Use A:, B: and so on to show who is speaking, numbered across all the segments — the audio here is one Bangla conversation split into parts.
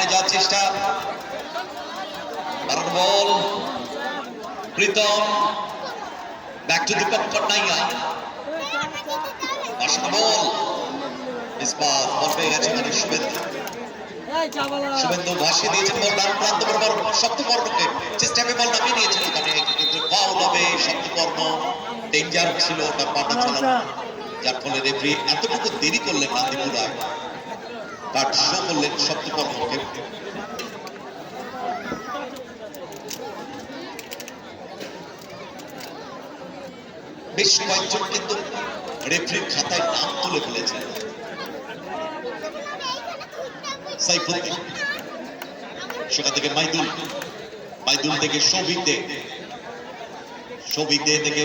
A: আক্রমণে যাওয়ার চেষ্টা, বল প্রীতম, ব্যাক টু দীপক কন্যাইয়া, বল মিসপাস, বল পেয়ে গেছে মানে শুভেন্দু ভাসিয়ে দিয়েছেন বল ডান প্রান্ত বরাবর সপ্তপর্ণকে, চেষ্টাকে বল নামিয়ে নিয়েছেন এখানে, কিন্তু ফাউল হবে। সপ্তপর্ণ ডেঞ্জার ছিল ওটা পাটা চালানো, যার ফলে রেফারি এতটুকু দেরি করলেন নান্দিপুরায়, কাট শো করলেন সপ্তপর্ণকে। বেশ কয়েকজন কিন্তু রেফারির খাতায় নাম তুলে ফেলেছেন। সাইফুদ্দিন, সেখান থেকে মাইদুল, মাইদুল থেকে সৌভিক দে, সৌভিক দে থেকে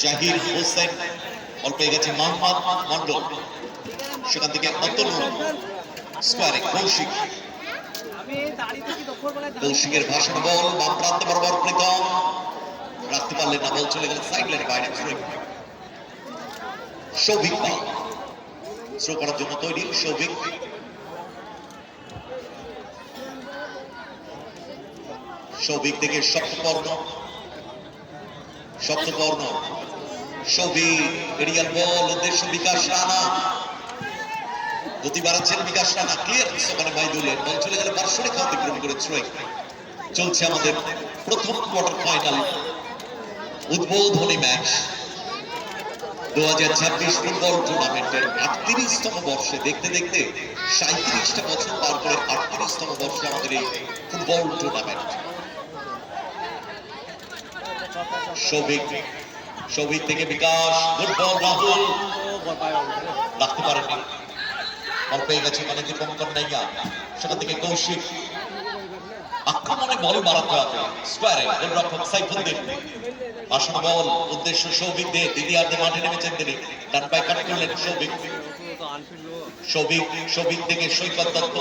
A: জাহির হোসেন, বল পেয়ে গেছে মোহাম্মদ মন্ডল, সেখান থেকে অতনু, স্কোয়ারে কৌশিক, কৌশিকের ভাষণ বল বাম প্রান্ত বরাবর প্রীতম, রাখতে পারলেন না, বল চলে গেল সাইড লাইনের বাইরে। সৌভিক থ্রো করার জন্য তৈরি, সৌভিক সৌভিক থেকে সপ্তপর্ণ, সপ্তপর্ণ সৌভিক, এরিয়াল বল, উদ্দেশ্য বিকাশ রানা, গতি বাড়াচ্ছেন বিকাশ রানা, ক্লিয়ারেন্স ওখানে মাইদুলের, বল চলে গেল পার্শ্বরেখা অতিক্রম করে থ্রোয়িং। চলছে আমাদের প্রথম কোয়ার্টার ফাইনাল উদ্বোধনী ম্যাচ 2026 ফুটবল টুর্নামেন্টের 38তম বর্ষে। দেখতে দেখতে 37টা বছর পার করে 38তম বর্ষে আমাদের এই ফুটবল টুর্নামেন্ট। সৌভিক, সৌভিক থেকে বিকাশ, গুড বল রাহুল, রাখতে পারেনি, বল পেয়ে গেছে মানে দীপক কন্যাইয়া, সেখান থেকে কৌশিক, আক্রমণে বল বাড়াতে হবে স্কোয়ারে, গোলরক্ষক সাইফুদ্দিন, আসন বল, উদ্দেশ্য সৌভিক দে, দ্বিতীয়ার্ধে মাঠে নেমেছেন তিনি, ডান পায়ে কাট করলেন সৌভিক, সৌভিক, সৌভিক থেকে সৈকত দত্ত,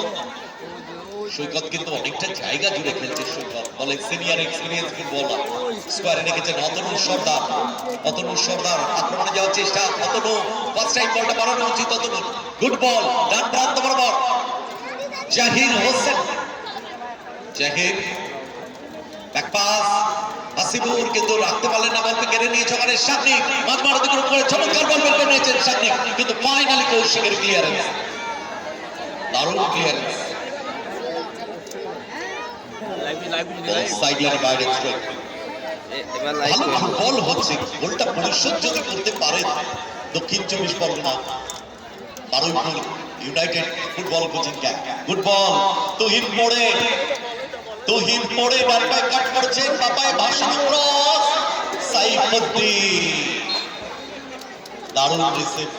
A: সৈকত কিন্তু অনেকটা জায়গা জুড়ে খেলছে সৈকত, বলে সিনিয়র এক্সপিরিয়েন্স ফুটবলার, স্কোয়ারে রেখেছেন অতনু সর্দার, অতনু সর্দার, আক্রমণে যাওয়ার চেষ্টা, অতনু ফার্স্ট টাইম বলটা বাড়ানো উচিত অতনু, গুড বল ডান প্রান্ত বরাবর জাহির হোসেন, জাহির ব্যাক পাস, হাসিবুর কিন্তু রাখতে পারলেন না, বলকে কেড়ে নিয়েছে ওখানে সাকনিক, মাঝমাঠ অতিক্রম করে চমৎকার বল বের করে নিয়েছেন সাকনিক, কিন্তু ফাইনালি কৌশিকের ক্লিয়ারেন্স, দারুণ ক্লিয়ারেন্স, সাইড লাইনের বাইরে স্ট্রাইক। ভালো ফুটবল হচ্ছে, গোলটা পরিশোধ যদি করতে পারে দক্ষিণ 24 Pargana, Baruipur United football coaching camp, good ball Tuhin মোড়ে, তুহিন মোড়ে ডান পায়ে কাট করছেন, বাপায় ভাষণ ক্রস, সাইফুদ্দিন দারুণ রিসিভ,